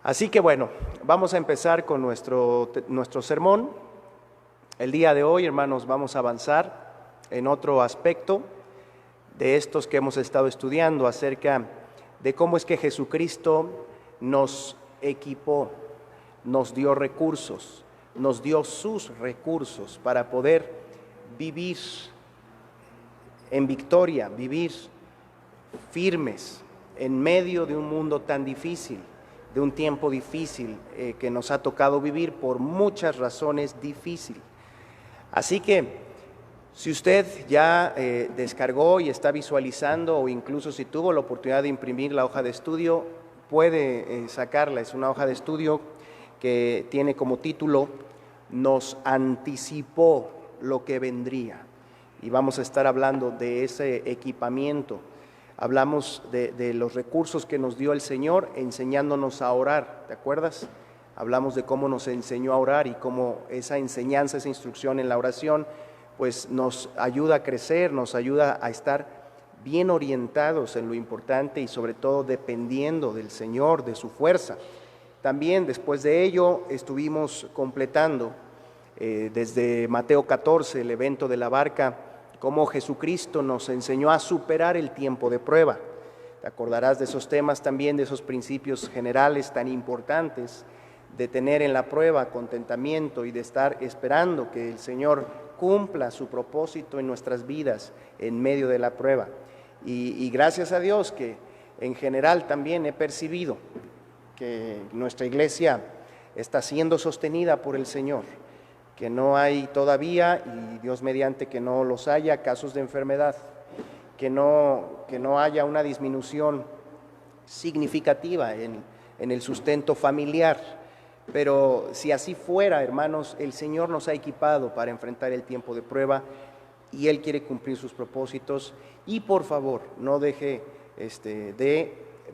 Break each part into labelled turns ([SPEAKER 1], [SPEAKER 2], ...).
[SPEAKER 1] Así que bueno, vamos a empezar con nuestro sermón. El día de hoy, hermanos, vamos a avanzar en otro aspecto de estos que hemos estado estudiando acerca de cómo es que Jesucristo nos equipó, nos dio recursos, nos dio sus recursos para poder vivir en victoria, vivir firmes en medio de un mundo tan difícil, de un tiempo difícil que nos ha tocado vivir por muchas razones difíciles. Así que si usted ya descargó y está visualizando, o incluso si tuvo la oportunidad de imprimir la hoja de estudio, puede sacarla. Es una hoja de estudio que tiene como título "Nos anticipó lo que vendría", y vamos a estar hablando de ese equipamiento. Hablamos de los recursos que nos dio el Señor enseñándonos a orar, ¿te acuerdas? Hablamos de cómo nos enseñó a orar y cómo esa enseñanza, esa instrucción en la oración, pues nos ayuda a crecer, nos ayuda a estar bien orientados en lo importante y sobre todo dependiendo del Señor, de su fuerza. También después de ello estuvimos completando desde Mateo 14, el evento de la barca, cómo Jesucristo nos enseñó a superar el tiempo de prueba. Te acordarás de esos temas también, de esos principios generales tan importantes, de tener en la prueba contentamiento y de estar esperando que el Señor cumpla su propósito en nuestras vidas en medio de la prueba. Y gracias a Dios que en general también he percibido que nuestra iglesia está siendo sostenida por el Señor, que no hay todavía, y Dios mediante que no los haya, casos de enfermedad, que no haya una disminución significativa en el sustento familiar. Pero si así fuera, hermanos, el Señor nos ha equipado para enfrentar el tiempo de prueba y Él quiere cumplir sus propósitos. Y por favor, no deje de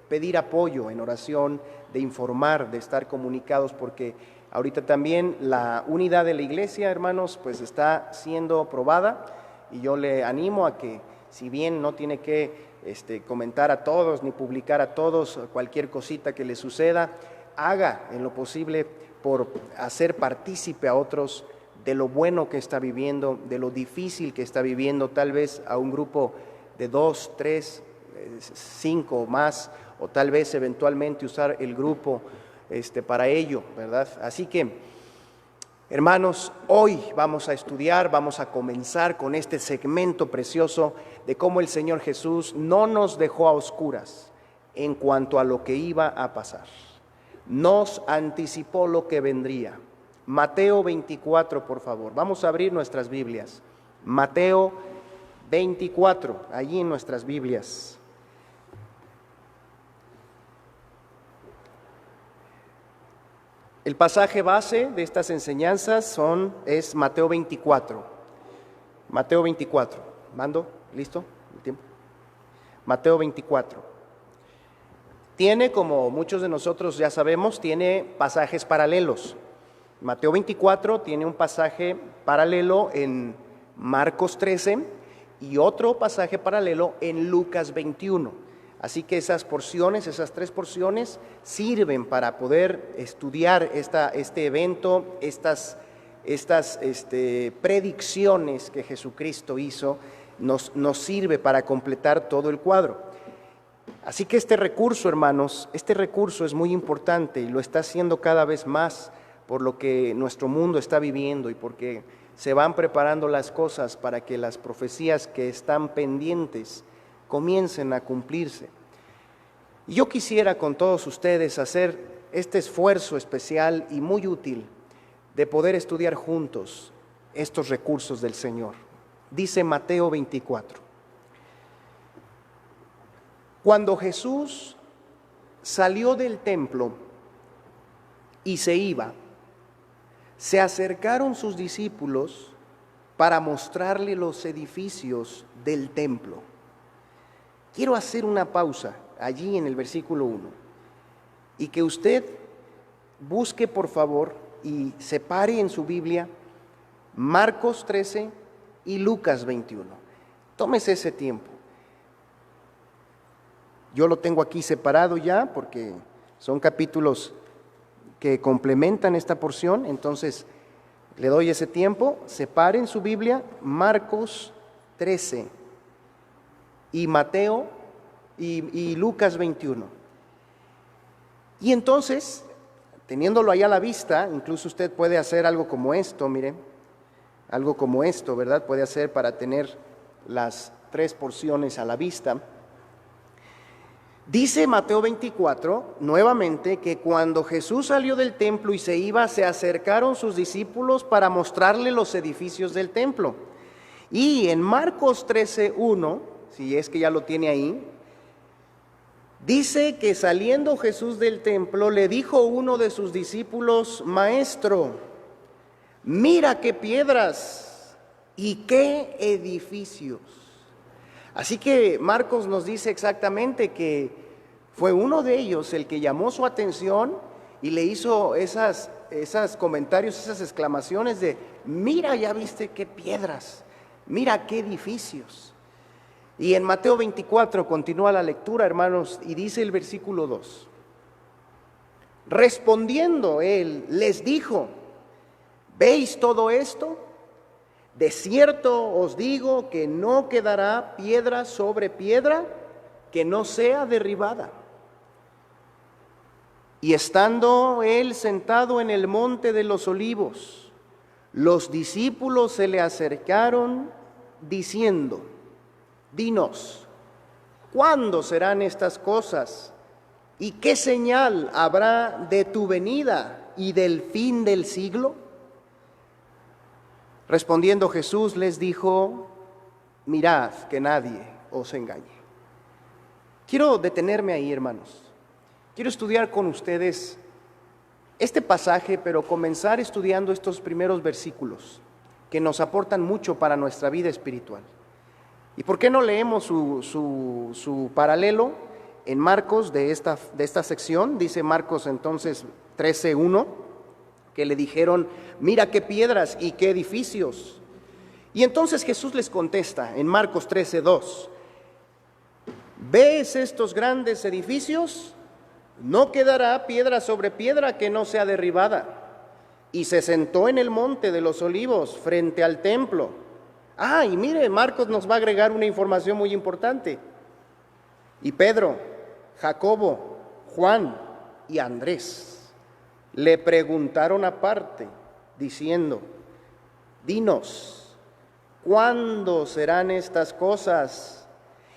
[SPEAKER 1] pedir apoyo en oración, de informar, de estar comunicados, porque ahorita también la unidad de la iglesia, hermanos, pues está siendo probada, y yo le animo a que, si bien no tiene que comentar a todos ni publicar a todos cualquier cosita que le suceda, haga en lo posible por hacer partícipe a otros de lo bueno que está viviendo, de lo difícil que está viviendo, tal vez a un grupo de 2, 3, 5 o más, o tal vez eventualmente usar el grupo para ello, ¿verdad? Así que, hermanos, hoy vamos a estudiar, vamos a comenzar con este segmento precioso de cómo el Señor Jesús no nos dejó a oscuras en cuanto a lo que iba a pasar. Nos anticipó lo que vendría. Mateo 24, por favor. Vamos a abrir nuestras Biblias. Mateo 24, allí en nuestras Biblias. El pasaje base de estas enseñanzas es Mateo 24. Mateo 24. ¿Mando? ¿Listo? ¿El tiempo? Mateo 24. Tiene, como muchos de nosotros ya sabemos, tiene pasajes paralelos. Mateo 24 tiene un pasaje paralelo en Marcos 13 y otro pasaje paralelo en Lucas 21. Así que esas tres porciones sirven para poder estudiar este evento, estas predicciones que Jesucristo hizo, nos sirve para completar todo el cuadro. Así que este recurso, hermanos, es muy importante y lo está haciendo cada vez más por lo que nuestro mundo está viviendo y porque se van preparando las cosas para que las profecías que están pendientes comiencen a cumplirse. Y yo quisiera con todos ustedes hacer este esfuerzo especial y muy útil de poder estudiar juntos estos recursos del Señor. Dice Mateo 24. Cuando Jesús salió del templo y se iba, se acercaron sus discípulos para mostrarle los edificios del templo. Quiero hacer una pausa allí en el versículo 1 y que usted busque, por favor, y separe en su Biblia Marcos 13 y Lucas 21. Tómese ese tiempo. Yo lo tengo aquí separado ya porque son capítulos que complementan esta porción. Entonces, le doy ese tiempo. Separen su Biblia, Marcos 13 y Mateo y Lucas 21. Y entonces, teniéndolo ahí a la vista, incluso usted puede hacer algo como esto, mire, algo como esto, ¿verdad? Puede hacer para tener las 3 porciones a la vista. Dice Mateo 24, nuevamente, que cuando Jesús salió del templo y se iba, se acercaron sus discípulos para mostrarle los edificios del templo. Y en Marcos 13:1, si es que ya lo tiene ahí, dice que saliendo Jesús del templo, le dijo uno de sus discípulos: Maestro, mira qué piedras y qué edificios. Así que Marcos nos dice exactamente que fue uno de ellos el que llamó su atención y le hizo esas comentarios, esas exclamaciones de: mira, ya viste qué piedras, mira qué edificios. Y en Mateo 24 continúa la lectura, hermanos, y dice el versículo 2: respondiendo él, les dijo: ¿veis todo esto? De cierto os digo que no quedará piedra sobre piedra que no sea derribada. Y estando él sentado en el monte de los olivos, los discípulos se le acercaron diciendo: dinos, ¿cuándo serán estas cosas? ¿Y qué señal habrá de tu venida y del fin del siglo? Respondiendo Jesús les dijo: mirad que nadie os engañe. Quiero detenerme ahí, hermanos. Quiero estudiar con ustedes este pasaje, pero comenzar estudiando estos primeros versículos que nos aportan mucho para nuestra vida espiritual. ¿Y por qué no leemos su paralelo en Marcos de esta sección? Dice Marcos entonces 13:1, que le dijeron: mira qué piedras y qué edificios. Y entonces Jesús les contesta en Marcos 13:2: ¿ves estos grandes edificios? No quedará piedra sobre piedra que no sea derribada. Y se sentó en el monte de los olivos frente al templo. Y mire, Marcos nos va a agregar una información muy importante. Y Pedro, Jacobo, Juan y Andrés le preguntaron aparte, diciendo: dinos, ¿cuándo serán estas cosas?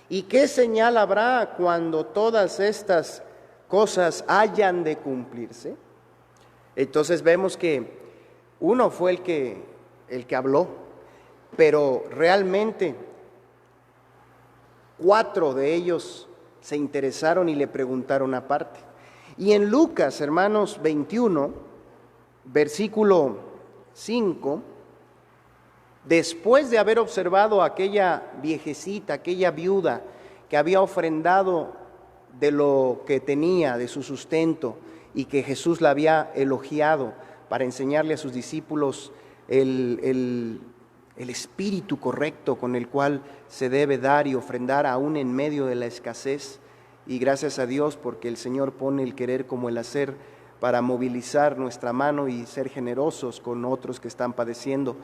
[SPEAKER 1] ¿Y qué señal habrá cuando todas estas cosas hayan de cumplirse? Entonces vemos que uno fue el que habló, pero realmente 4 de ellos se interesaron y le preguntaron aparte. Y en Lucas, hermanos, 21, versículo 5, después de haber observado a aquella viejecita, aquella viuda que había ofrendado de lo que tenía, de su sustento, y que Jesús la había elogiado para enseñarle a sus discípulos el espíritu correcto con el cual se debe dar y ofrendar aún en medio de la escasez. Y gracias a Dios porque el Señor pone el querer como el hacer para movilizar nuestra mano y ser generosos con otros que están padeciendo,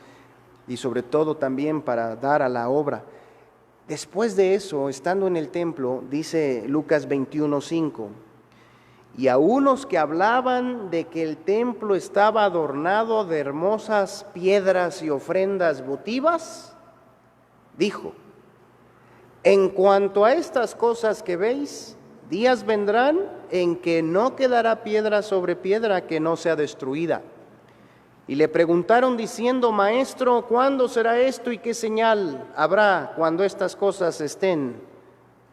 [SPEAKER 1] y sobre todo también para dar a la obra. Después de eso, estando en el templo, dice Lucas 21:5, y a unos que hablaban de que el templo estaba adornado de hermosas piedras y ofrendas votivas, dijo: en cuanto a estas cosas que veis, días vendrán en que no quedará piedra sobre piedra que no sea destruida. Y le preguntaron diciendo: Maestro, ¿cuándo será esto y qué señal habrá cuando estas cosas estén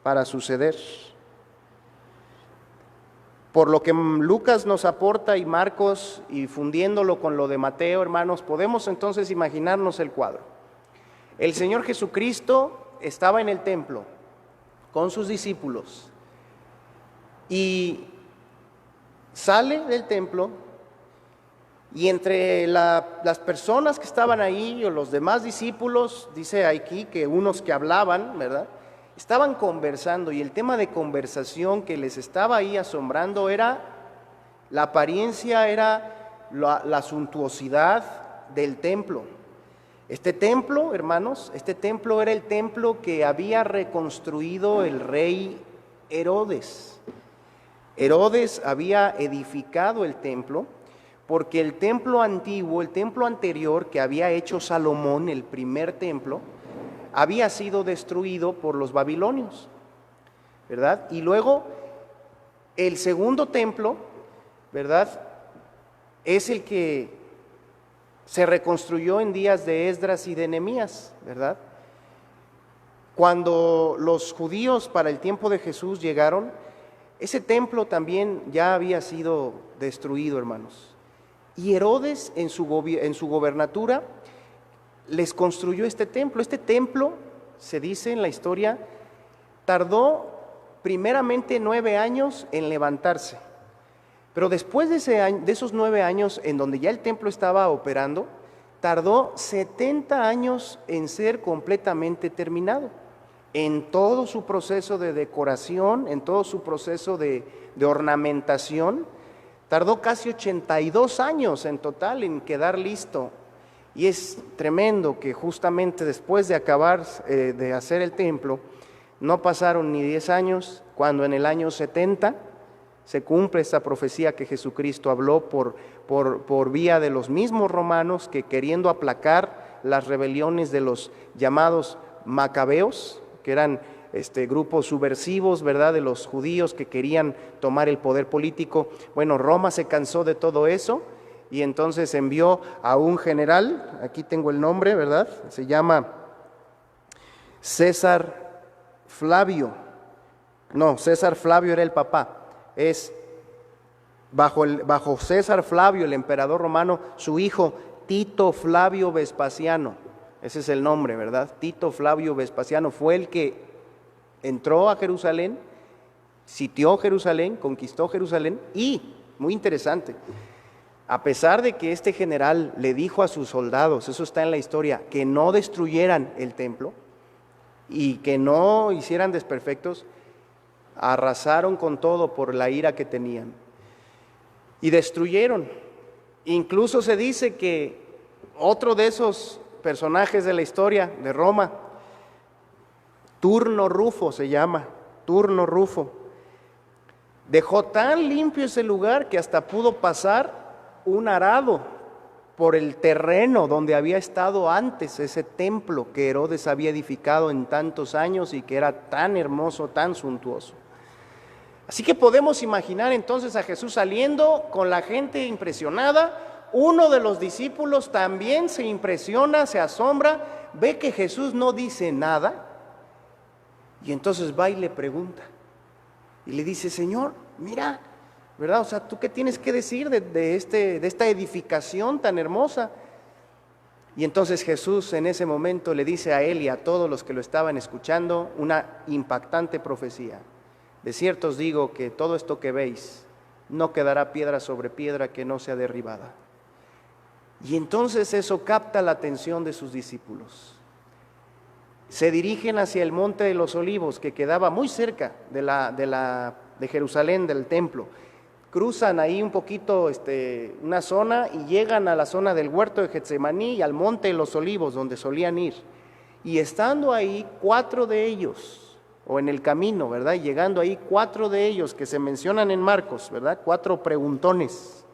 [SPEAKER 1] para suceder? Por lo que Lucas nos aporta y Marcos, y fundiéndolo con lo de Mateo, hermanos, podemos entonces imaginarnos el cuadro. El Señor Jesucristo estaba en el templo con sus discípulos y sale del templo, y entre las personas que estaban ahí o los demás discípulos, dice aquí que unos que hablaban, ¿verdad?, estaban conversando, y el tema de conversación que les estaba ahí asombrando era La apariencia era la suntuosidad del templo. Este templo, hermanos, este templo era el templo que había reconstruido el rey Herodes. Herodes había edificado el templo porque el templo antiguo, el templo anterior que había hecho Salomón, el primer templo, había sido destruido por los babilonios, ¿verdad? Y luego el segundo templo, ¿verdad?, es el que se reconstruyó en días de Esdras y de Nehemías, ¿verdad? Cuando los judíos para el tiempo de Jesús llegaron, ese templo también ya había sido destruido, hermanos. Y Herodes en su gobernatura les construyó este templo. Este templo, se dice en la historia, tardó primeramente 9 años en levantarse. Pero después de esos 9 años en donde ya el templo estaba operando, tardó 70 años en ser completamente terminado. En todo su proceso de decoración, en todo su proceso de ornamentación, tardó casi 82 años en total en quedar listo. Y es tremendo que justamente después de acabar de hacer el templo, no pasaron ni 10 años, cuando en el año 70 se cumple esta profecía que Jesucristo habló por vía de los mismos romanos que, queriendo aplacar las rebeliones de los llamados macabeos, que eran grupos subversivos, ¿verdad?, de los judíos que querían tomar el poder político. Bueno, Roma se cansó de todo eso y entonces envió a un general, aquí tengo el nombre, ¿verdad?, se llama César Flavio. No, César Flavio era el papá. Es bajo César Flavio, el emperador romano, su hijo Tito Flavio Vespasiano. Ese es el nombre, ¿verdad? Tito Flavio Vespasiano fue el que entró a Jerusalén, sitió Jerusalén, conquistó Jerusalén y, muy interesante, a pesar de que este general le dijo a sus soldados, eso está en la historia, que no destruyeran el templo y que no hicieran desperfectos, arrasaron con todo por la ira que tenían y destruyeron. Incluso se dice que otro de esos personajes de la historia de Roma, Turno Rufo se llama, Turno Rufo, dejó tan limpio ese lugar que hasta pudo pasar un arado por el terreno donde había estado antes ese templo que Herodes había edificado en tantos años y que era tan hermoso, tan suntuoso. Así que podemos imaginar entonces a Jesús saliendo con la gente impresionada. Uno de los discípulos también se impresiona, se asombra, ve que Jesús no dice nada y entonces va y le pregunta y le dice: Señor, mira, ¿verdad? O sea, ¿tú qué tienes que decir de esta edificación tan hermosa? Y entonces Jesús en ese momento le dice a él y a todos los que lo estaban escuchando una impactante profecía. De cierto os digo que todo esto que veis no quedará piedra sobre piedra que no sea derribada. Y entonces eso capta la atención de sus discípulos. Se dirigen hacia el Monte de los Olivos, que quedaba muy cerca de Jerusalén, del templo. Cruzan ahí un poquito una zona y llegan a la zona del huerto de Getsemaní y al Monte de los Olivos, donde solían ir. Y estando ahí 4 de ellos, o en el camino, ¿verdad? Y llegando ahí 4 de ellos que se mencionan en Marcos, ¿verdad? 4 preguntones.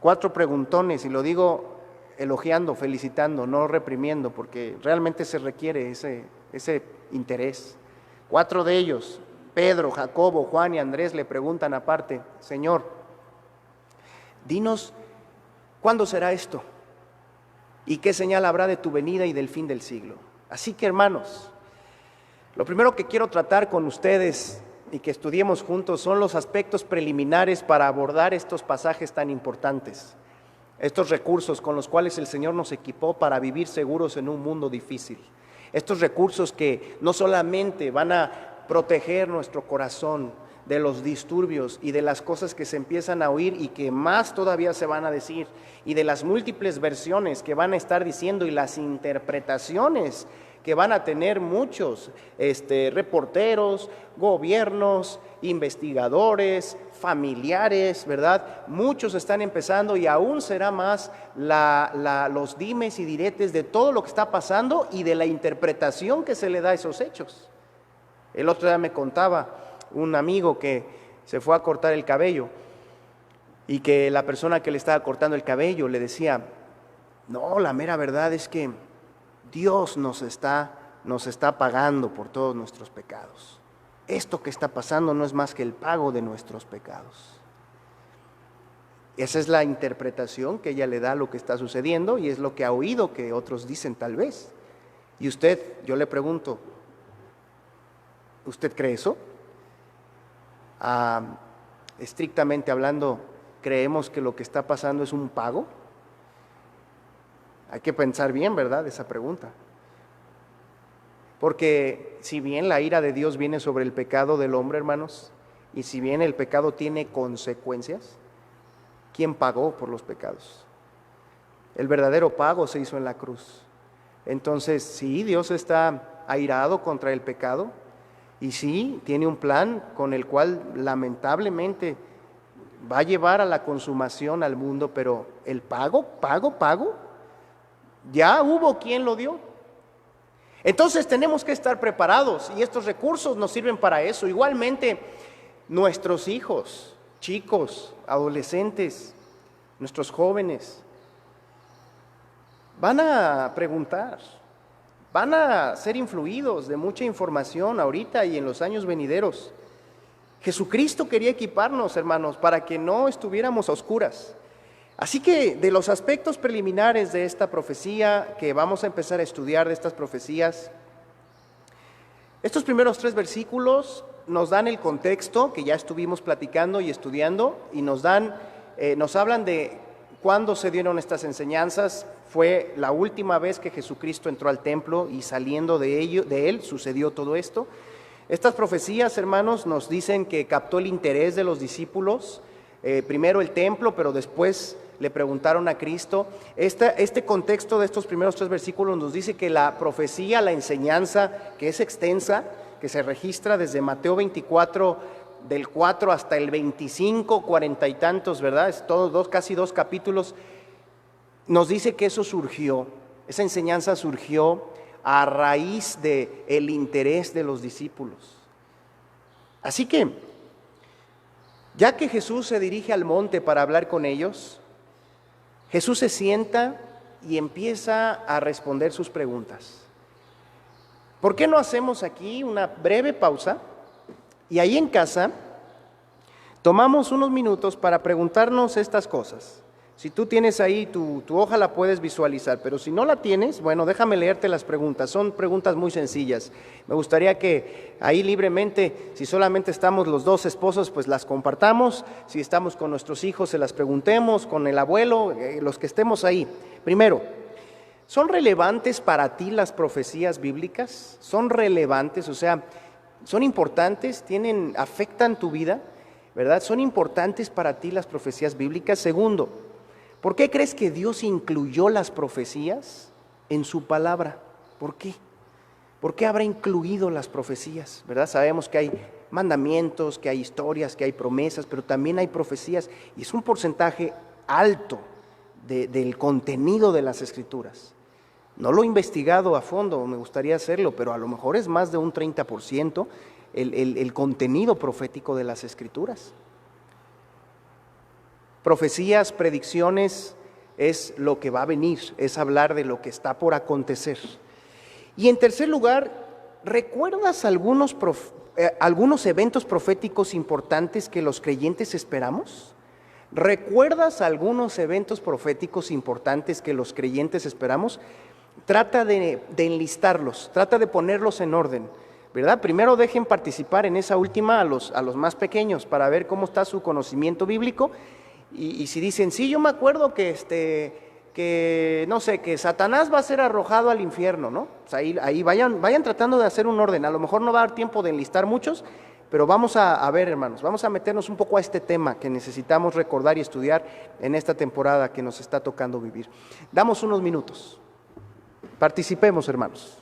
[SPEAKER 1] 4 preguntones, y lo digo elogiando, felicitando, no reprimiendo, porque realmente se requiere ese interés. 4 de ellos, Pedro, Jacobo, Juan y Andrés, le preguntan aparte: Señor, dinos, ¿cuándo será esto? ¿Y qué señal habrá de tu venida y del fin del siglo? Así que, hermanos, lo primero que quiero tratar con ustedes y que estudiemos juntos son los aspectos preliminares para abordar estos pasajes tan importantes, estos recursos con los cuales el Señor nos equipó para vivir seguros en un mundo difícil. Estos recursos que no solamente van a proteger nuestro corazón de los disturbios y de las cosas que se empiezan a oír y que más todavía se van a decir, y de las múltiples versiones que van a estar diciendo y las interpretaciones que van a tener muchos reporteros, gobiernos, investigadores, familiares, ¿verdad? Muchos están empezando y aún será más los dimes y diretes de todo lo que está pasando y de la interpretación que se le da a esos hechos. El otro día me contaba un amigo que se fue a cortar el cabello y que la persona que le estaba cortando el cabello le decía: no, la mera verdad es que Dios nos está pagando por todos nuestros pecados. Esto que está pasando no es más que el pago de nuestros pecados. Esa es la interpretación que ella le da a lo que está sucediendo y es lo que ha oído que otros dicen tal vez. Y usted, yo le pregunto, ¿usted cree eso? Estrictamente hablando, ¿creemos que lo que está pasando es un pago? Hay que pensar bien, ¿verdad?, esa pregunta. Porque si bien la ira de Dios viene sobre el pecado del hombre, hermanos, y si bien el pecado tiene consecuencias, ¿quién pagó por los pecados? El verdadero pago se hizo en la cruz. Entonces, sí, Dios está airado contra el pecado, y sí, tiene un plan con el cual lamentablemente va a llevar a la consumación al mundo, pero el pago, ya hubo quien lo dio. Entonces tenemos que estar preparados y estos recursos nos sirven para eso. Igualmente, nuestros hijos, chicos, adolescentes, nuestros jóvenes, van a preguntar, van a ser influidos de mucha información ahorita y en los años venideros. Jesucristo quería equiparnos, hermanos, para que no estuviéramos a oscuras. Así que de los aspectos preliminares de esta profecía que vamos a empezar a estudiar, de estas profecías, estos primeros 3 versículos nos dan el contexto que ya estuvimos platicando y estudiando y nos hablan de cuándo se dieron estas enseñanzas. Fue la última vez que Jesucristo entró al templo y saliendo de él sucedió todo esto. Estas profecías, hermanos, nos dicen que captó el interés de los discípulos, primero el templo, pero después le preguntaron a Cristo. Este contexto de estos primeros 3 versículos nos dice que la profecía, la enseñanza, que es extensa, que se registra desde Mateo 24, del 4 hasta el 25, 40 y tantos, ¿verdad? Es casi 2 capítulos. Nos dice que esa enseñanza surgió a raíz del interés de los discípulos. Así que, ya que Jesús se dirige al monte para hablar con ellos, Jesús se sienta y empieza a responder sus preguntas. ¿Por qué no hacemos aquí una breve pausa? Y ahí en casa tomamos unos minutos para preguntarnos estas cosas. Si tú tienes ahí tu hoja, la puedes visualizar, pero si no la tienes, bueno, déjame leerte las preguntas. Son preguntas muy sencillas. Me gustaría que ahí libremente, si solamente estamos los 2 esposos, pues las compartamos. Si estamos con nuestros hijos, se las preguntemos, con el abuelo, los que estemos ahí. Primero, ¿son relevantes para ti las profecías bíblicas? ¿Son relevantes? O sea, ¿son importantes? ¿Afectan tu vida? ¿Verdad? ¿Son importantes para ti las profecías bíblicas? Segundo, ¿por qué crees que Dios incluyó las profecías en su palabra? ¿Por qué? ¿Por qué habrá incluido las profecías? ¿Verdad? Sabemos que hay mandamientos, que hay historias, que hay promesas, pero también hay profecías y es un porcentaje alto del contenido de las Escrituras. No lo he investigado a fondo, me gustaría hacerlo, pero a lo mejor es más de un 30% el contenido profético de las Escrituras. Profecías, predicciones, es lo que va a venir, es hablar de lo que está por acontecer. Y en tercer lugar, ¿recuerdas algunos eventos proféticos importantes que los creyentes esperamos? ¿Recuerdas algunos eventos proféticos importantes que los creyentes esperamos? Trata de enlistarlos, trata de ponerlos en orden, ¿verdad? Primero dejen participar en esa última a los más pequeños para ver cómo está su conocimiento bíblico. Y si dicen, sí, yo me acuerdo que no sé, que Satanás va a ser arrojado al infierno, ¿no? Pues ahí vayan tratando de hacer un orden. A lo mejor no va a dar tiempo de enlistar muchos, pero vamos a ver, hermanos, vamos a meternos un poco a este tema que necesitamos recordar y estudiar en esta temporada que nos está tocando vivir. Damos unos minutos. Participemos, hermanos.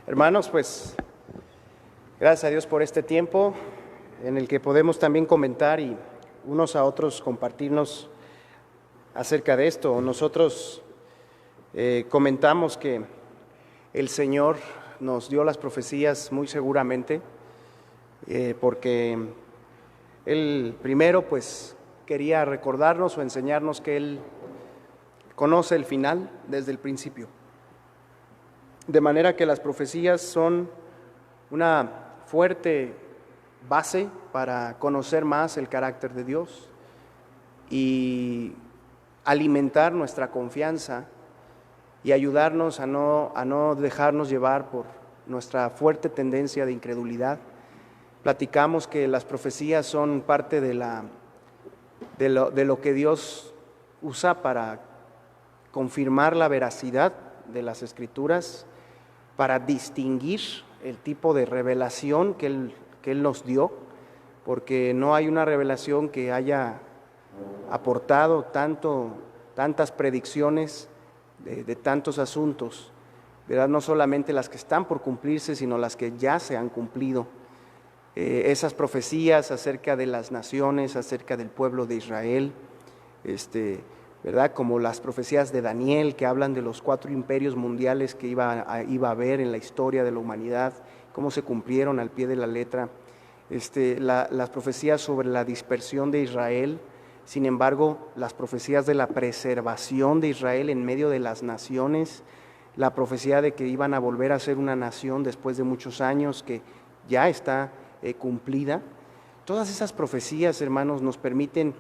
[SPEAKER 1] Hermanos, pues gracias a Dios por este tiempo en el que podemos también comentar y unos a otros compartirnos acerca de esto. Nosotros comentamos que el Señor nos dio las profecías muy seguramente porque Él primero pues quería recordarnos o enseñarnos que Él conoce el final desde el principio. De manera que las profecías son una fuerte base para conocer más el carácter de Dios y alimentar nuestra confianza y ayudarnos a no dejarnos llevar por nuestra fuerte tendencia de incredulidad. Platicamos que las profecías son parte de lo que Dios usa para confirmar la veracidad de las Escrituras, para distinguir el tipo de revelación que Él nos dio, porque no hay una revelación que haya aportado tantas predicciones de tantos asuntos, ¿verdad? No solamente las que están por cumplirse, sino las que ya se han cumplido. Esas profecías acerca de las naciones, acerca del pueblo de Israel, ¿verdad? Como las profecías de Daniel, que hablan de los 4 imperios mundiales que iba a haber en la historia de la humanidad, cómo se cumplieron al pie de la letra. Las profecías sobre la dispersión de Israel, sin embargo, las profecías de la preservación de Israel en medio de las naciones, la profecía de que iban a volver a ser una nación después de muchos años, que ya está cumplida. Todas esas profecías, hermanos, nos permiten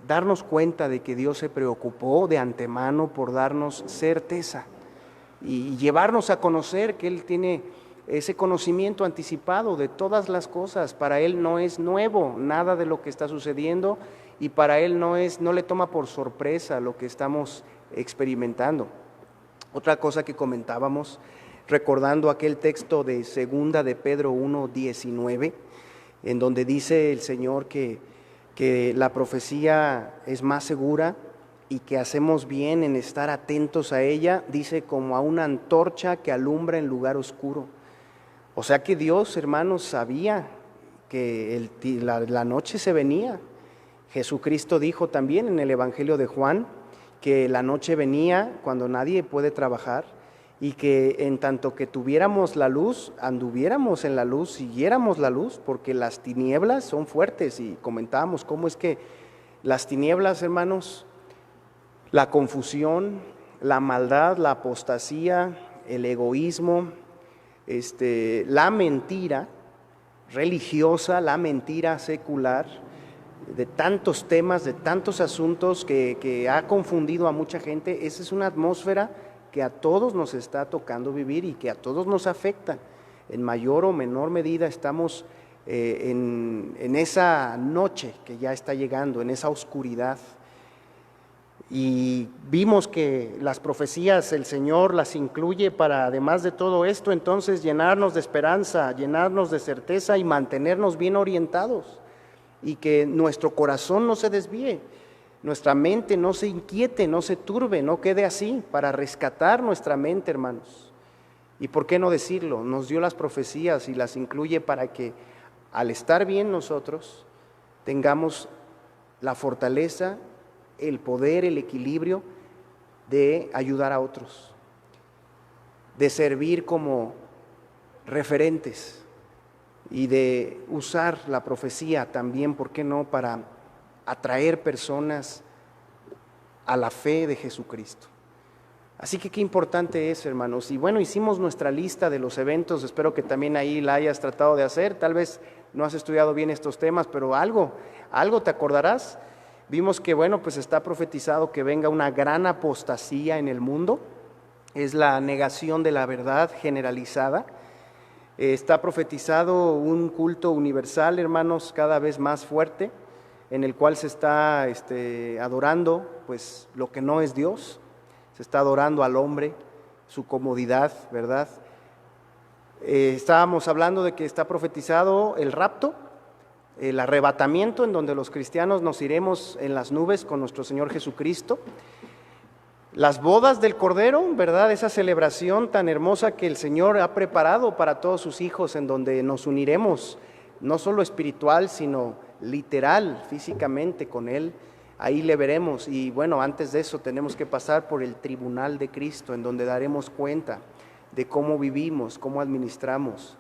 [SPEAKER 1] darnos cuenta de que Dios se preocupó de antemano por darnos certeza y llevarnos a conocer que Él tiene ese conocimiento anticipado de todas las cosas. Para Él no es nuevo nada de lo que está sucediendo y para Él no le toma por sorpresa lo que estamos experimentando. Otra cosa que comentábamos, recordando aquel texto de 2 de Pedro 1:19, en donde dice el Señor que la profecía es más segura y que hacemos bien en estar atentos a ella, dice, como a una antorcha que alumbra en lugar oscuro. O sea que Dios, hermanos, sabía que la noche se venía. Jesucristo dijo también en el Evangelio de Juan que la noche venía cuando nadie puede trabajar y que en tanto que tuviéramos la luz, anduviéramos en la luz, siguiéramos la luz, porque las tinieblas son fuertes. Y comentábamos cómo es que las tinieblas, hermanos, la confusión, la maldad, la apostasía, el egoísmo, la mentira religiosa, la mentira secular, de tantos temas, de tantos asuntos que ha confundido a mucha gente. Esa es una atmósfera que a todos nos está tocando vivir y que a todos nos afecta. En mayor o menor medida estamos en esa noche que ya está llegando, en esa oscuridad. Y vimos que las profecías el Señor las incluye para, además de todo esto, entonces llenarnos de esperanza, llenarnos de certeza y mantenernos bien orientados, y que nuestro corazón no se desvíe, nuestra mente no se inquiete, no se turbe, no quede así, para rescatar nuestra mente, hermanos. Y por qué no decirlo, nos dio las profecías y las incluye para que al estar bien nosotros tengamos la fortaleza, el poder, el equilibrio de ayudar a otros, de servir como referentes y de usar la profecía también, ¿por qué no?, para atraer personas a la fe de Jesucristo. Así que qué importante es, hermanos. Y bueno, hicimos nuestra lista de los eventos, espero que también ahí la hayas tratado de hacer. Tal vez no has estudiado bien estos temas, pero algo te acordarás. Vimos que, bueno, pues está profetizado que venga una gran apostasía en el mundo, es la negación de la verdad generalizada. Está profetizado un culto universal, hermanos, cada vez más fuerte, en el cual se está adorando pues lo que no es Dios, se está adorando al hombre, su comodidad, ¿verdad? Estábamos hablando de que está profetizado el rapto, el arrebatamiento, en donde los cristianos nos iremos en las nubes con nuestro Señor Jesucristo. las bodas del Cordero, ¿verdad? Esa celebración tan hermosa que el Señor ha preparado para todos sus hijos, en donde nos uniremos, no solo espiritual, sino literal, físicamente con Él. Ahí le veremos. Y bueno, antes de eso tenemos que pasar por el tribunal de Cristo, en donde daremos cuenta de cómo vivimos, cómo administramos.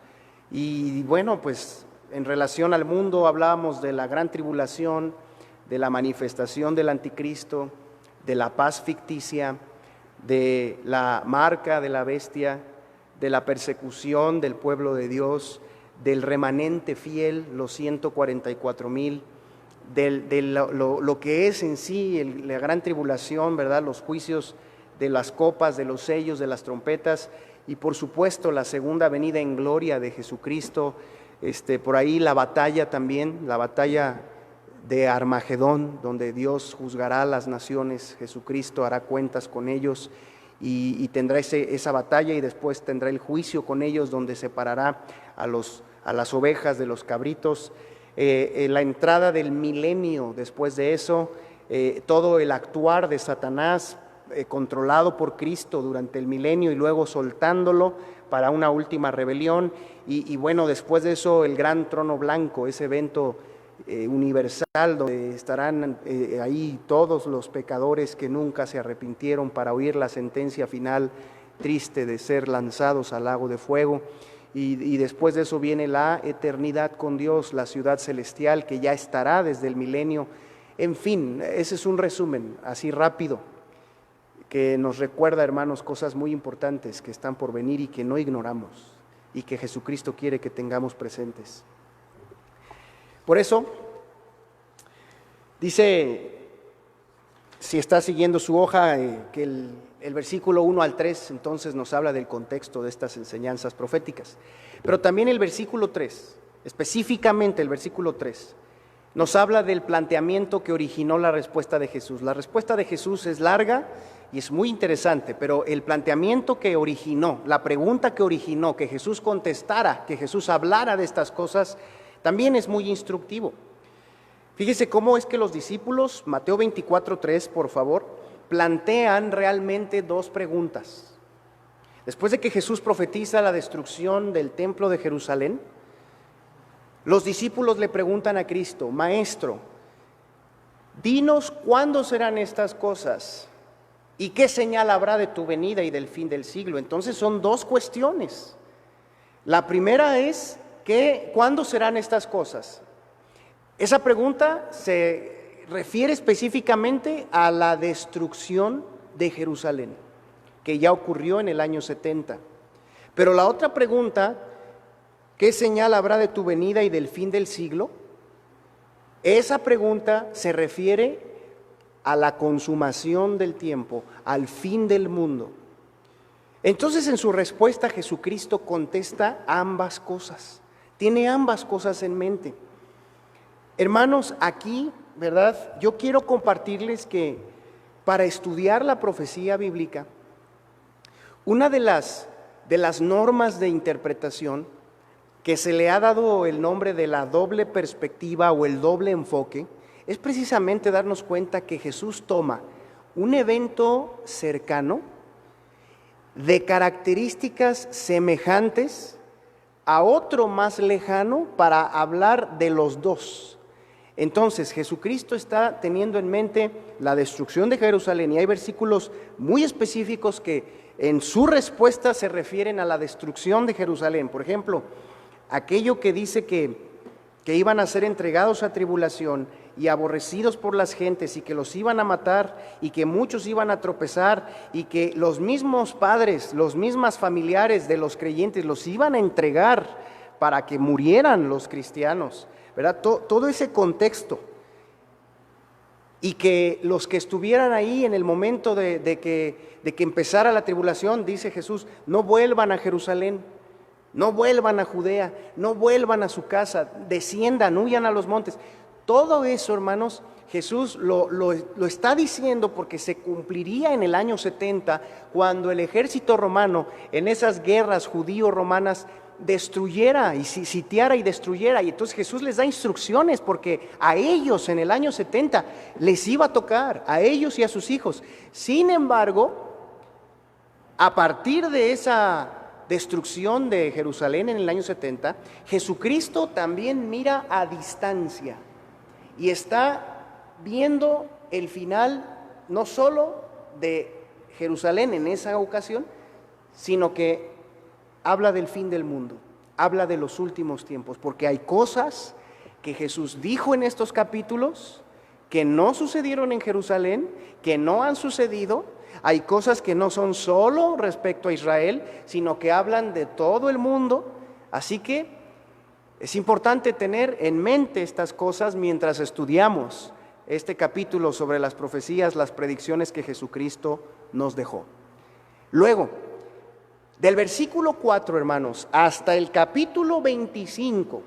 [SPEAKER 1] Y bueno, pues en relación al mundo hablábamos de la gran tribulación, de la manifestación del anticristo, de la paz ficticia, de la marca de la bestia, de la persecución del pueblo de Dios, del remanente fiel, los 144,000, de lo que es en sí la gran tribulación, ¿verdad? Los juicios de las copas, de los sellos, de las trompetas, y por supuesto la segunda venida en gloria de Jesucristo. Por ahí la batalla también, la batalla de Armagedón, donde Dios juzgará a las naciones, Jesucristo hará cuentas con ellos y tendrá esa batalla, y después tendrá el juicio con ellos, donde separará a las ovejas de los cabritos. La entrada del milenio después de eso, todo el actuar de Satanás controlado por Cristo durante el milenio y luego soltándolo para una última rebelión, y bueno, después de eso el gran trono blanco, ese evento universal donde estarán ahí todos los pecadores que nunca se arrepintieron para oír la sentencia final triste de ser lanzados al lago de fuego. Y después de eso viene la eternidad con Dios, la ciudad celestial que ya estará desde el milenio. En fin, ese es un resumen así rápido que nos recuerda, hermanos, cosas muy importantes que están por venir y que no ignoramos y que Jesucristo quiere que tengamos presentes. Por eso, dice, si está siguiendo su hoja, que el versículo 1 al 3 entonces nos habla del contexto de estas enseñanzas proféticas. Pero también el versículo 3, específicamente el versículo 3, nos habla del planteamiento que originó la respuesta de Jesús. La respuesta de Jesús es larga y es muy interesante, pero el planteamiento que originó, la pregunta que originó, que Jesús contestara, que Jesús hablara de estas cosas, también es muy instructivo. Fíjese cómo es que los discípulos, Mateo 24:3, por favor, plantean realmente dos preguntas. Después de que Jesús profetiza la destrucción del templo de Jerusalén, los discípulos le preguntan a Cristo: Maestro, dinos cuándo serán estas cosas y qué señal habrá de tu venida y del fin del siglo. Entonces son dos cuestiones. La primera es: ¿cuándo serán estas cosas? Esa pregunta se refiere específicamente a la destrucción de Jerusalén, que ya ocurrió en el año 70. Pero la otra pregunta, ¿qué señal habrá de tu venida y del fin del siglo? Esa pregunta se refiere a la consumación del tiempo, al fin del mundo. Entonces, en su respuesta, Jesucristo contesta ambas cosas. Tiene ambas cosas en mente. Hermanos, aquí, ¿verdad? Yo quiero compartirles que para estudiar la profecía bíblica, una de las normas de interpretación que se le ha dado el nombre de la doble perspectiva o el doble enfoque, es precisamente darnos cuenta que Jesús toma un evento cercano de características semejantes a otro más lejano para hablar de los dos. Entonces, Jesucristo está teniendo en mente la destrucción de Jerusalén, y hay versículos muy específicos que en su respuesta se refieren a la destrucción de Jerusalén. Por ejemplo, aquello que dice que iban a ser entregados a tribulación y aborrecidos por las gentes, y que los iban a matar, y que muchos iban a tropezar, y que los mismos padres, los mismos familiares de los creyentes los iban a entregar para que murieran los cristianos, ¿verdad? Todo ese contexto, y que los que estuvieran ahí en el momento de que empezara la tribulación, dice Jesús, no vuelvan a Jerusalén, no vuelvan a Judea, no vuelvan a su casa, desciendan, huyan a los montes. Todo eso, hermanos, Jesús lo está diciendo porque se cumpliría en el año 70, cuando el ejército romano, en esas guerras judío-romanas, destruyera y sitiara y destruyera. Y entonces Jesús les da instrucciones porque a ellos en el año 70 les iba a tocar, a ellos y a sus hijos. Sin embargo, a partir de esa destrucción de Jerusalén en el año 70, Jesucristo también mira a distancia y está viendo el final no solo de Jerusalén en esa ocasión, sino que habla del fin del mundo, habla de los últimos tiempos, porque hay cosas que Jesús dijo en estos capítulos que no sucedieron en Jerusalén, que no han sucedido. Hay cosas que no son solo respecto a Israel, sino que hablan de todo el mundo. Así que es importante tener en mente estas cosas mientras estudiamos este capítulo sobre las profecías, las predicciones que Jesucristo nos dejó. Luego, del versículo 4, hermanos, hasta el capítulo 25,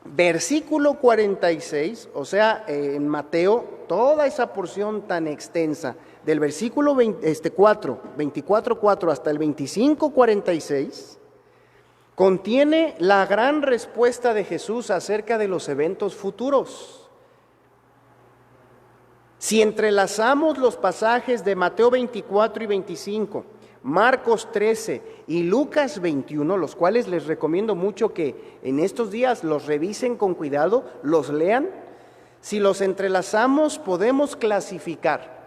[SPEAKER 1] versículo 46, o sea, en Mateo, toda esa porción tan extensa, del versículo 24:4 hasta el 25:46, contiene la gran respuesta de Jesús acerca de los eventos futuros. Si entrelazamos los pasajes de Mateo 24 y 25, Marcos 13 y Lucas 21, los cuales les recomiendo mucho que en estos días los revisen con cuidado, los lean, si los entrelazamos podemos clasificar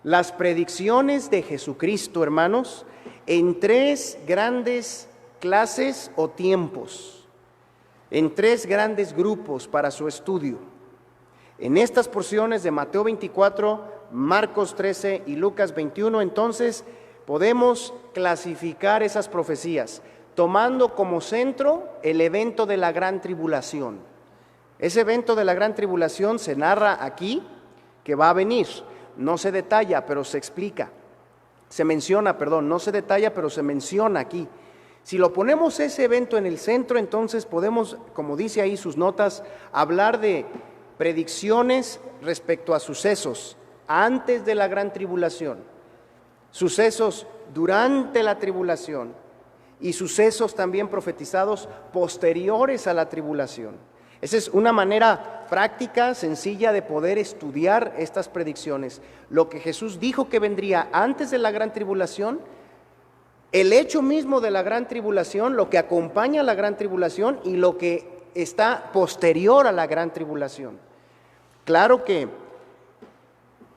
[SPEAKER 1] las predicciones de Jesucristo, hermanos, en tres grandes clases o tiempos, en tres grandes grupos para su estudio. En estas porciones de Mateo 24, Marcos 13 y Lucas 21, entonces podemos clasificar esas profecías, tomando como centro el evento de la gran tribulación. Ese evento de la gran tribulación se narra aquí, que va a venir. No se detalla, pero se explica. No se detalla, pero se menciona aquí. Si lo ponemos ese evento en el centro, entonces podemos, como dice ahí sus notas, hablar de predicciones respecto a sucesos antes de la gran tribulación, sucesos durante la tribulación y sucesos también profetizados posteriores a la tribulación. Esa es una manera práctica, sencilla de poder estudiar estas predicciones. Lo que Jesús dijo que vendría antes de la gran tribulación, el hecho mismo de la gran tribulación, lo que acompaña a la gran tribulación y lo que está posterior a la gran tribulación. Claro que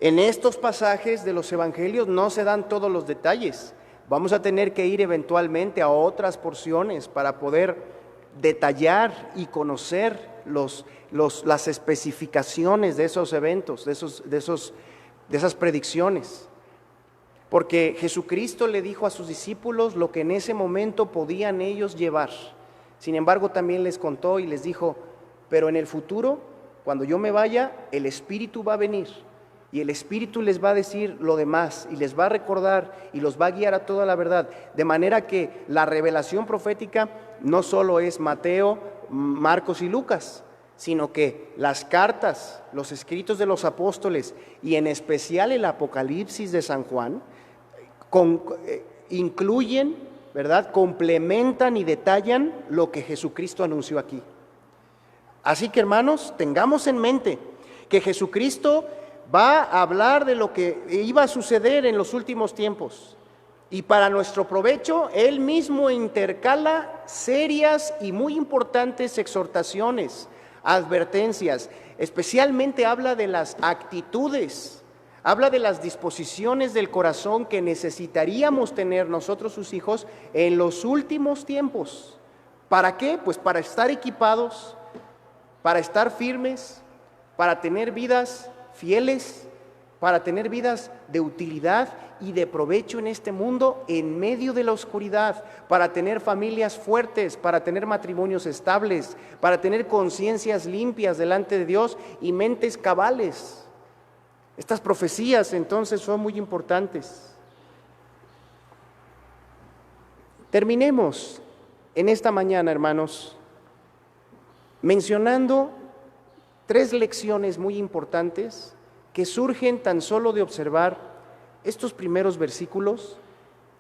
[SPEAKER 1] en estos pasajes de los evangelios no se dan todos los detalles. Vamos a tener que ir eventualmente a otras porciones para poder detallar y conocer las especificaciones de esos eventos, de esas predicciones. Porque Jesucristo le dijo a sus discípulos lo que en ese momento podían ellos llevar. Sin embargo, también les contó y les dijo, pero en el futuro, cuando yo me vaya, el Espíritu va a venir y el Espíritu les va a decir lo demás y les va a recordar y los va a guiar a toda la verdad. De manera que la revelación profética no solo es Mateo, Marcos y Lucas, sino que las cartas, los escritos de los apóstoles y en especial el Apocalipsis de San Juan, incluyen, ¿verdad?, complementan y detallan lo que Jesucristo anunció aquí. Así que, hermanos, tengamos en mente que Jesucristo va a hablar de lo que iba a suceder en los últimos tiempos. Y para nuestro provecho, Él mismo intercala serias y muy importantes exhortaciones, advertencias. Especialmente habla de las actitudes, habla de las disposiciones del corazón que necesitaríamos tener nosotros, sus hijos, en los últimos tiempos. ¿Para qué? Pues para estar equipados, para estar firmes, para tener vidas fieles, para tener vidas de utilidad y de provecho en este mundo en medio de la oscuridad, para tener familias fuertes, para tener matrimonios estables, para tener conciencias limpias delante de Dios y mentes cabales. Estas profecías entonces son muy importantes. Terminemos en esta mañana, hermanos, mencionando tres lecciones muy importantes que surgen tan solo de observar estos primeros versículos,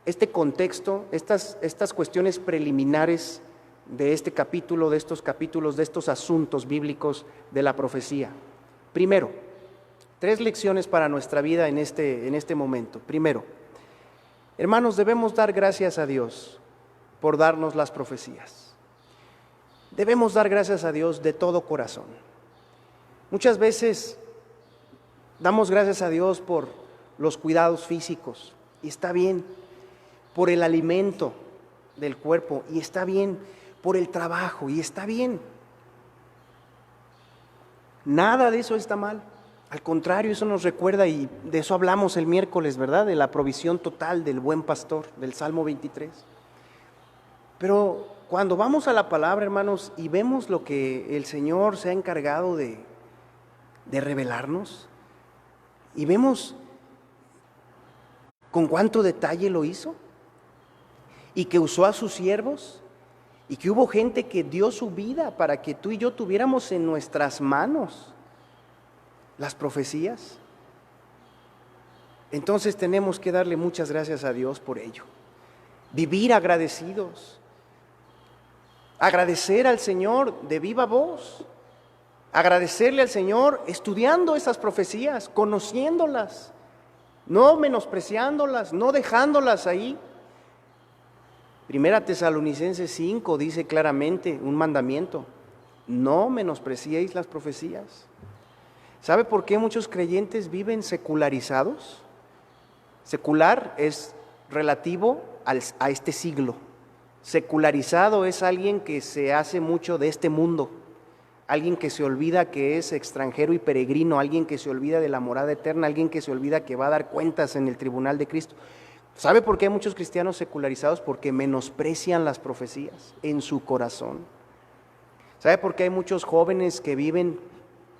[SPEAKER 1] este contexto, estas cuestiones preliminares de este capítulo, de estos capítulos, de estos asuntos bíblicos de la profecía. Primero, 3 lecciones para nuestra vida en este momento. Primero, hermanos, debemos dar gracias a Dios por darnos las profecías. Debemos dar gracias a Dios de todo corazón. Muchas veces damos gracias a Dios por los cuidados físicos, y está bien, por el alimento del cuerpo, y está bien, por el trabajo, y está bien. Nada de eso está mal. Al contrario, eso nos recuerda, y de eso hablamos el miércoles, ¿verdad? De la provisión total del buen pastor, del Salmo 23. Pero cuando vamos a la palabra, hermanos, y vemos lo que el Señor se ha encargado de revelarnos, y vemos con cuánto detalle lo hizo, y que usó a sus siervos, y que hubo gente que dio su vida para que tú y yo tuviéramos en nuestras manos las profecías. Entonces tenemos que darle muchas gracias a Dios por ello. Vivir agradecidos. Agradecer al Señor de viva voz. Agradecerle al Señor estudiando esas profecías, conociéndolas, no menospreciándolas, no dejándolas ahí. Primera Tesalonicenses 5 dice claramente un mandamiento: no menospreciéis las profecías. ¿Sabe por qué muchos creyentes viven secularizados? Secular es relativo a este siglo. Secularizado es alguien que se hace mucho de este mundo, alguien que se olvida que es extranjero y peregrino, alguien que se olvida de la morada eterna, alguien que se olvida que va a dar cuentas en el tribunal de Cristo. ¿Sabe por qué hay muchos cristianos secularizados? Porque menosprecian las profecías en su corazón. ¿Sabe por qué hay muchos jóvenes que viven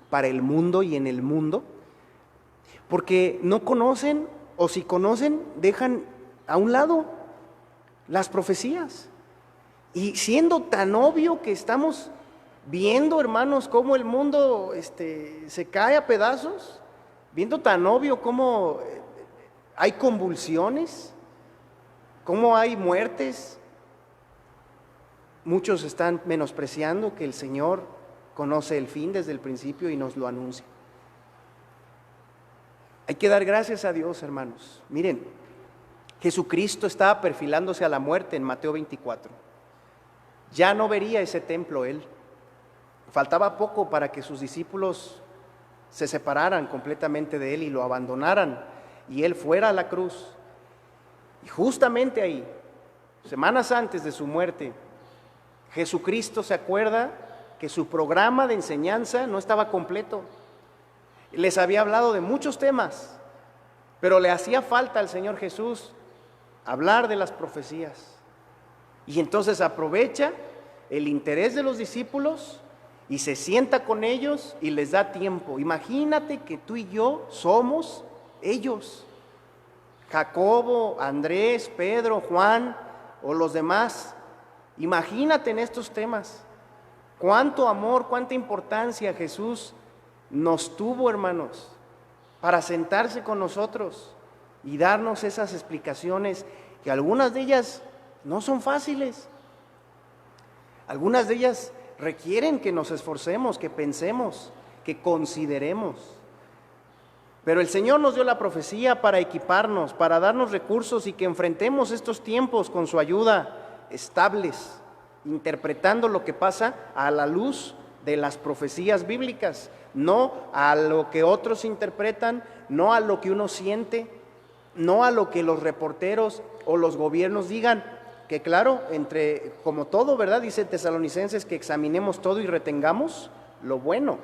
[SPEAKER 1] para el mundo y en el mundo? Porque no conocen, o si conocen, dejan a un lado las profecías. Y siendo tan obvio que estamos viendo, hermanos, cómo el mundo se cae a pedazos, viendo tan obvio cómo hay convulsiones, cómo hay muertes, muchos están menospreciando que el Señor conoce el fin desde el principio y nos lo anuncia. Hay que dar gracias a Dios, hermanos. Miren, Jesucristo estaba perfilándose a la muerte en Mateo 24. Ya no vería ese templo él. Faltaba poco para que sus discípulos se separaran completamente de él y lo abandonaran, y él fuera a la cruz. Y justamente ahí, semanas antes de su muerte, Jesucristo se acuerda que su programa de enseñanza no estaba completo. Les había hablado de muchos temas, pero le hacía falta al Señor Jesús hablar de las profecías. Y entonces aprovecha el interés de los discípulos y se sienta con ellos y les da tiempo. Imagínate que tú y yo somos ellos. Jacobo, Andrés, Pedro, Juan o los demás. Imagínate en estos temas. Cuánto amor, cuánta importancia Jesús nos tuvo, hermanos, para sentarse con nosotros y darnos esas explicaciones, que algunas de ellas no son fáciles. Algunas de ellas requieren que nos esforcemos, que pensemos, que consideremos. Pero el Señor nos dio la profecía para equiparnos, para darnos recursos y que enfrentemos estos tiempos con su ayuda estables, interpretando lo que pasa a la luz de las profecías bíblicas, no a lo que otros interpretan, no a lo que uno siente, no a lo que los reporteros o los gobiernos digan, que claro, como todo, ¿verdad? Dice Tesalonicenses que examinemos todo y retengamos lo bueno.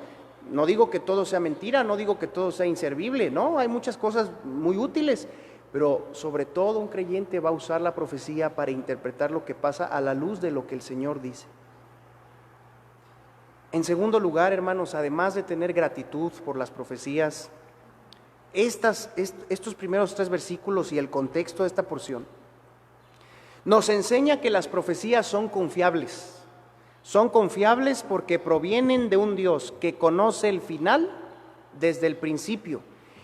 [SPEAKER 1] No digo que todo sea mentira, no digo que todo sea inservible, no, hay muchas cosas muy útiles, pero sobre todo un creyente va a usar la profecía para interpretar lo que pasa a la luz de lo que el Señor dice. En segundo lugar, hermanos, además de tener gratitud por las profecías, estos primeros 3 versículos y el contexto de esta porción nos enseña que las profecías son confiables. Son confiables porque provienen de un Dios que conoce el final desde el principio,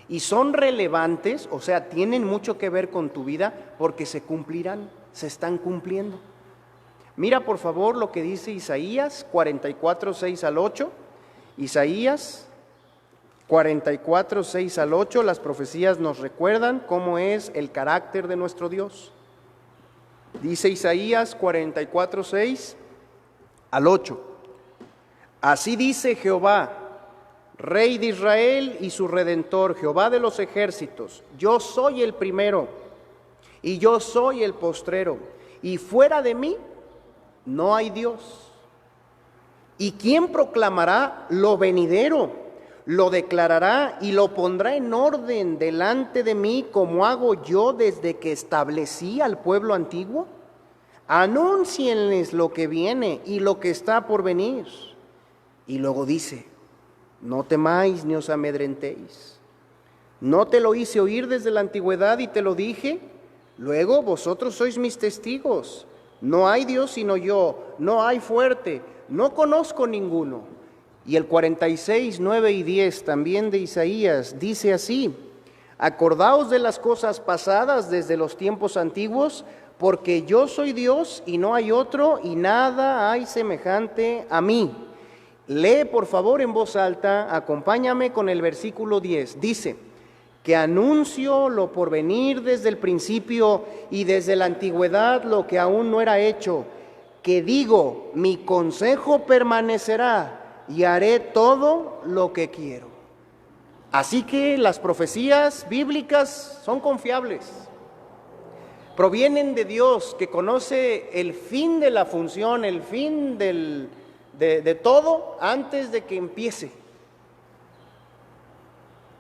[SPEAKER 1] y son relevantes, o sea, tienen mucho que ver con tu vida porque se cumplirán, se están cumpliendo. Mira por favor lo que dice Isaías 44, 6 al 8. Isaías 44, 6 al 8, las profecías nos recuerdan cómo es el carácter de nuestro Dios. Dice Isaías 44, 6 al 8. Así dice Jehová, Rey de Israel y su Redentor, Jehová de los ejércitos: yo soy el primero y yo soy el postrero, y fuera de mí no hay Dios. ¿Y quién proclamará lo venidero? Lo declarará y lo pondrá en orden delante de mí, como hago yo desde que establecí al pueblo antiguo. Anúncienles lo que viene y lo que está por venir. Y luego dice: no temáis ni os amedrentéis. ¿No te lo hice oír desde la antigüedad y te lo dije? Luego vosotros sois mis testigos. No hay Dios sino yo, no hay fuerte, no conozco ninguno. Y el 46, 9 y 10 también de Isaías dice así: acordaos de las cosas pasadas desde los tiempos antiguos, porque yo soy Dios y no hay otro, y nada hay semejante a mí. Lee por favor en voz alta, acompáñame con el versículo 10. Dice: que anuncio lo por venir desde el principio y desde la antigüedad lo que aún no era hecho, que digo, mi consejo permanecerá y haré todo lo que quiero. Así que las profecías bíblicas son confiables. Provienen de Dios, que conoce el fin de la función, el fin de todo antes de que empiece.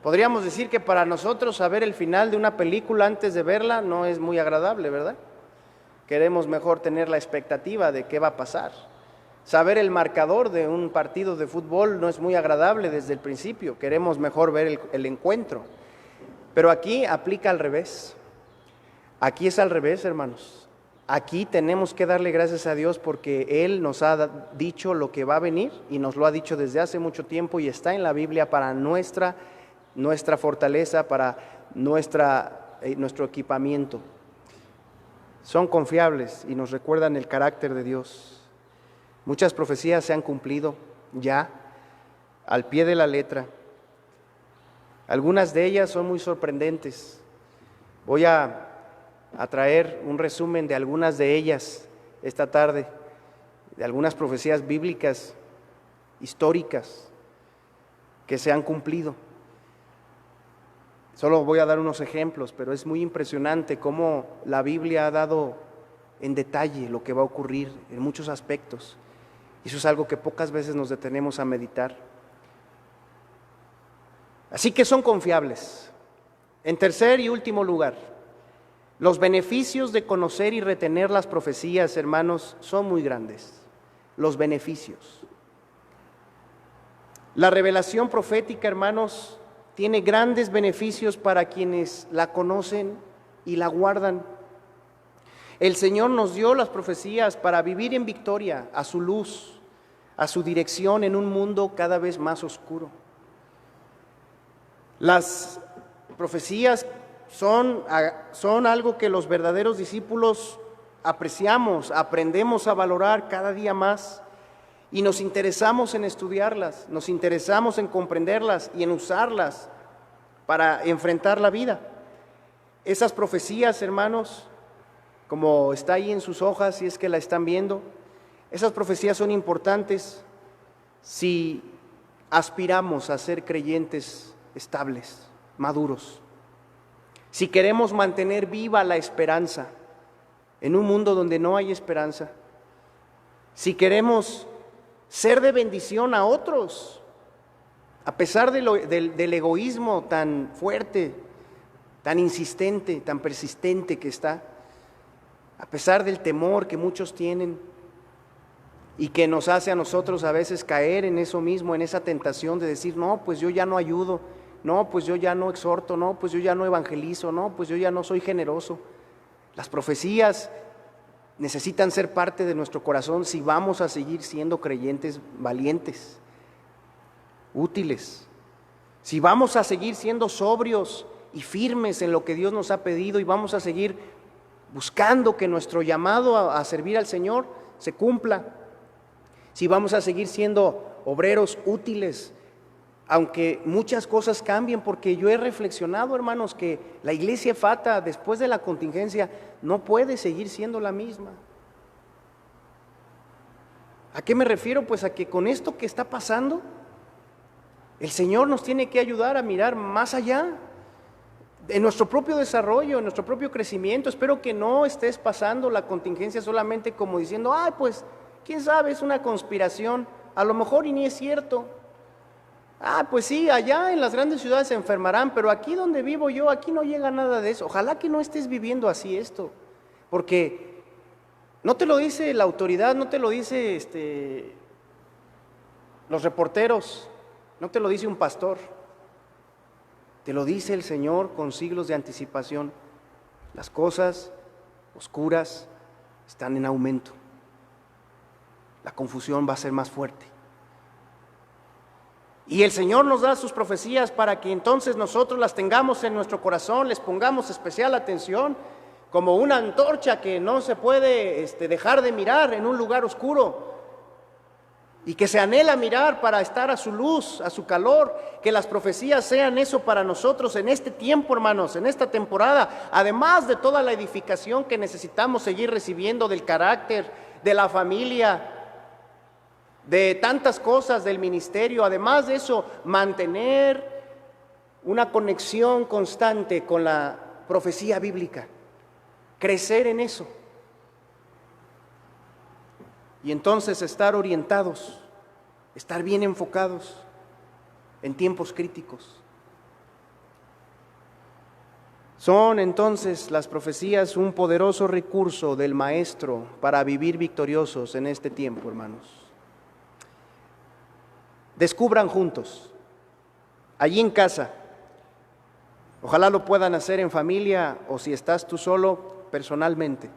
[SPEAKER 1] Podríamos decir que para nosotros saber el final de una película antes de verla no es muy agradable, ¿verdad? Queremos mejor tener la expectativa de qué va a pasar. Saber el marcador de un partido de fútbol no es muy agradable desde el principio. Queremos mejor ver el encuentro. Pero aquí aplica al revés. Aquí es al revés, hermanos. Aquí tenemos que darle gracias a Dios porque Él nos ha dicho lo que va a venir y nos lo ha dicho desde hace mucho tiempo y está en la Biblia para nuestra fortaleza, para nuestro equipamiento. Son confiables y nos recuerdan el carácter de Dios. Muchas profecías se han cumplido ya al pie de la letra. Algunas de ellas son muy sorprendentes. Voy a traer un resumen de algunas de ellas esta tarde, de algunas profecías bíblicas, históricas, que se han cumplido. Solo voy a dar unos ejemplos, pero es muy impresionante cómo la Biblia ha dado en detalle lo que va a ocurrir en muchos aspectos. Y eso es algo que pocas veces nos detenemos a meditar. Así que son confiables. En tercer y último lugar, los beneficios de conocer y retener las profecías, hermanos, son muy grandes. Los beneficios. La revelación profética, hermanos, tiene grandes beneficios para quienes la conocen y la guardan. El Señor nos dio las profecías para vivir en victoria, a su luz, a su dirección en un mundo cada vez más oscuro. Las profecías son algo que los verdaderos discípulos apreciamos, aprendemos a valorar cada día más y nos interesamos en estudiarlas, nos interesamos en comprenderlas y en usarlas para enfrentar la vida. Esas profecías, hermanos, como está ahí en sus hojas, si es que la están viendo, esas profecías son importantes si aspiramos a ser creyentes estables, maduros. Si queremos mantener viva la esperanza en un mundo donde no hay esperanza, si queremos ser de bendición a otros, a pesar del egoísmo tan fuerte, tan insistente, tan persistente que está, a pesar del temor que muchos tienen y que nos hace a nosotros a veces caer en eso mismo, en esa tentación de decir, no, pues yo ya no ayudo, no, pues yo ya no exhorto, no, pues yo ya no evangelizo, no, pues yo ya no soy generoso. Las profecías necesitan ser parte de nuestro corazón si vamos a seguir siendo creyentes valientes, útiles, si vamos a seguir siendo sobrios y firmes en lo que Dios nos ha pedido y vamos a seguir buscando que nuestro llamado a servir al Señor se cumpla, si vamos a seguir siendo obreros útiles, aunque muchas cosas cambien, porque yo he reflexionado, hermanos, que la iglesia Efata, después de la contingencia, no puede seguir siendo la misma. ¿A qué me refiero? Pues a que con esto que está pasando, el Señor nos tiene que ayudar a mirar más allá, en nuestro propio desarrollo, en nuestro propio crecimiento. Espero que no estés pasando la contingencia solamente como diciendo, ay, pues, quién sabe, es una conspiración, a lo mejor y ni es cierto. Ah, pues sí, allá en las grandes ciudades se enfermarán, pero aquí donde vivo yo, aquí no llega nada de eso. Ojalá que no estés viviendo así esto, porque no te lo dice la autoridad, no te lo dice los reporteros, no te lo dice un pastor, te lo dice el Señor con siglos de anticipación. Las cosas oscuras están en aumento, la confusión va a ser más fuerte. Y el Señor nos da sus profecías para que entonces nosotros las tengamos en nuestro corazón, les pongamos especial atención, como una antorcha que no se puede dejar de mirar en un lugar oscuro, y que se anhela mirar para estar a su luz, a su calor. Que las profecías sean eso para nosotros en este tiempo, hermanos, en esta temporada, además de toda la edificación que necesitamos seguir recibiendo del carácter, de la familia, de tantas cosas del ministerio. Además de eso, mantener una conexión constante con la profecía bíblica, crecer en eso, y entonces estar orientados, estar bien enfocados en tiempos críticos. Son entonces las profecías un poderoso recurso del Maestro para vivir victoriosos en este tiempo, hermanos. Descubran juntos, allí en casa. Ojalá lo puedan hacer en familia, o si estás tú solo, personalmente.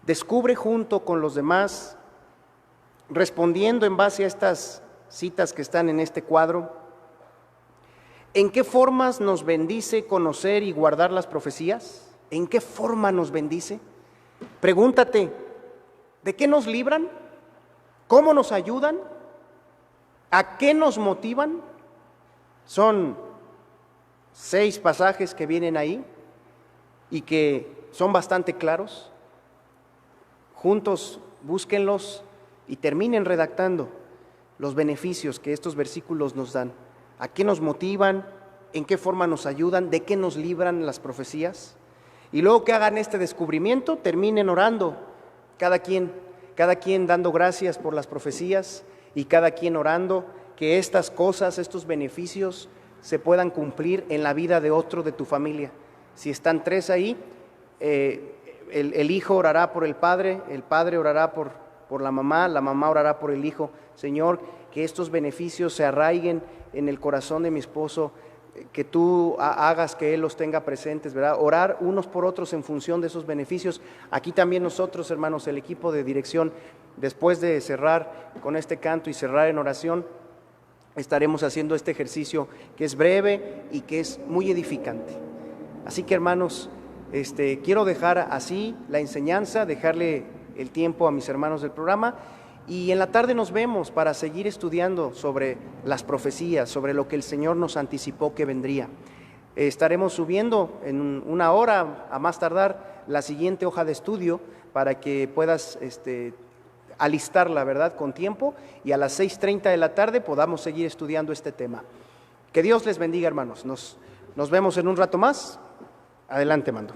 [SPEAKER 1] Descubre junto con los demás, respondiendo en base a estas citas que están en este cuadro, ¿en qué formas nos bendice conocer y guardar las profecías? ¿En qué forma nos bendice? Pregúntate, ¿de qué nos libran? ¿Cómo nos ayudan? ¿A qué nos motivan? Son 6 pasajes que vienen ahí y que son bastante claros. Juntos búsquenlos y terminen redactando los beneficios que estos versículos nos dan. ¿A qué nos motivan? ¿En qué forma nos ayudan? ¿De qué nos libran las profecías? Y luego que hagan este descubrimiento, terminen orando, cada quien dando gracias por las profecías, y cada quien orando que estas cosas, estos beneficios se puedan cumplir en la vida de otro de tu familia. Si están 3 ahí, el hijo orará por el padre orará por la mamá orará por el hijo. Señor, que estos beneficios se arraiguen en el corazón de mi esposo, que tú hagas que él los tenga presentes, ¿verdad? Orar unos por otros en función de esos beneficios. Aquí también nosotros, hermanos, el equipo de dirección, después de cerrar con este canto y cerrar en oración, estaremos haciendo este ejercicio que es breve y que es muy edificante. Así que, hermanos, quiero dejar así la enseñanza, dejarle el tiempo a mis hermanos del programa, y en la tarde nos vemos para seguir estudiando sobre las profecías, sobre lo que el Señor nos anticipó que vendría. Estaremos subiendo en 1 hora, a más tardar, la siguiente hoja de estudio para que puedas alistarla, ¿verdad?, con tiempo, y a las 6:30 de la tarde podamos seguir estudiando este tema. Que Dios les bendiga, hermanos. Nos vemos en un rato más. Adelante, mando.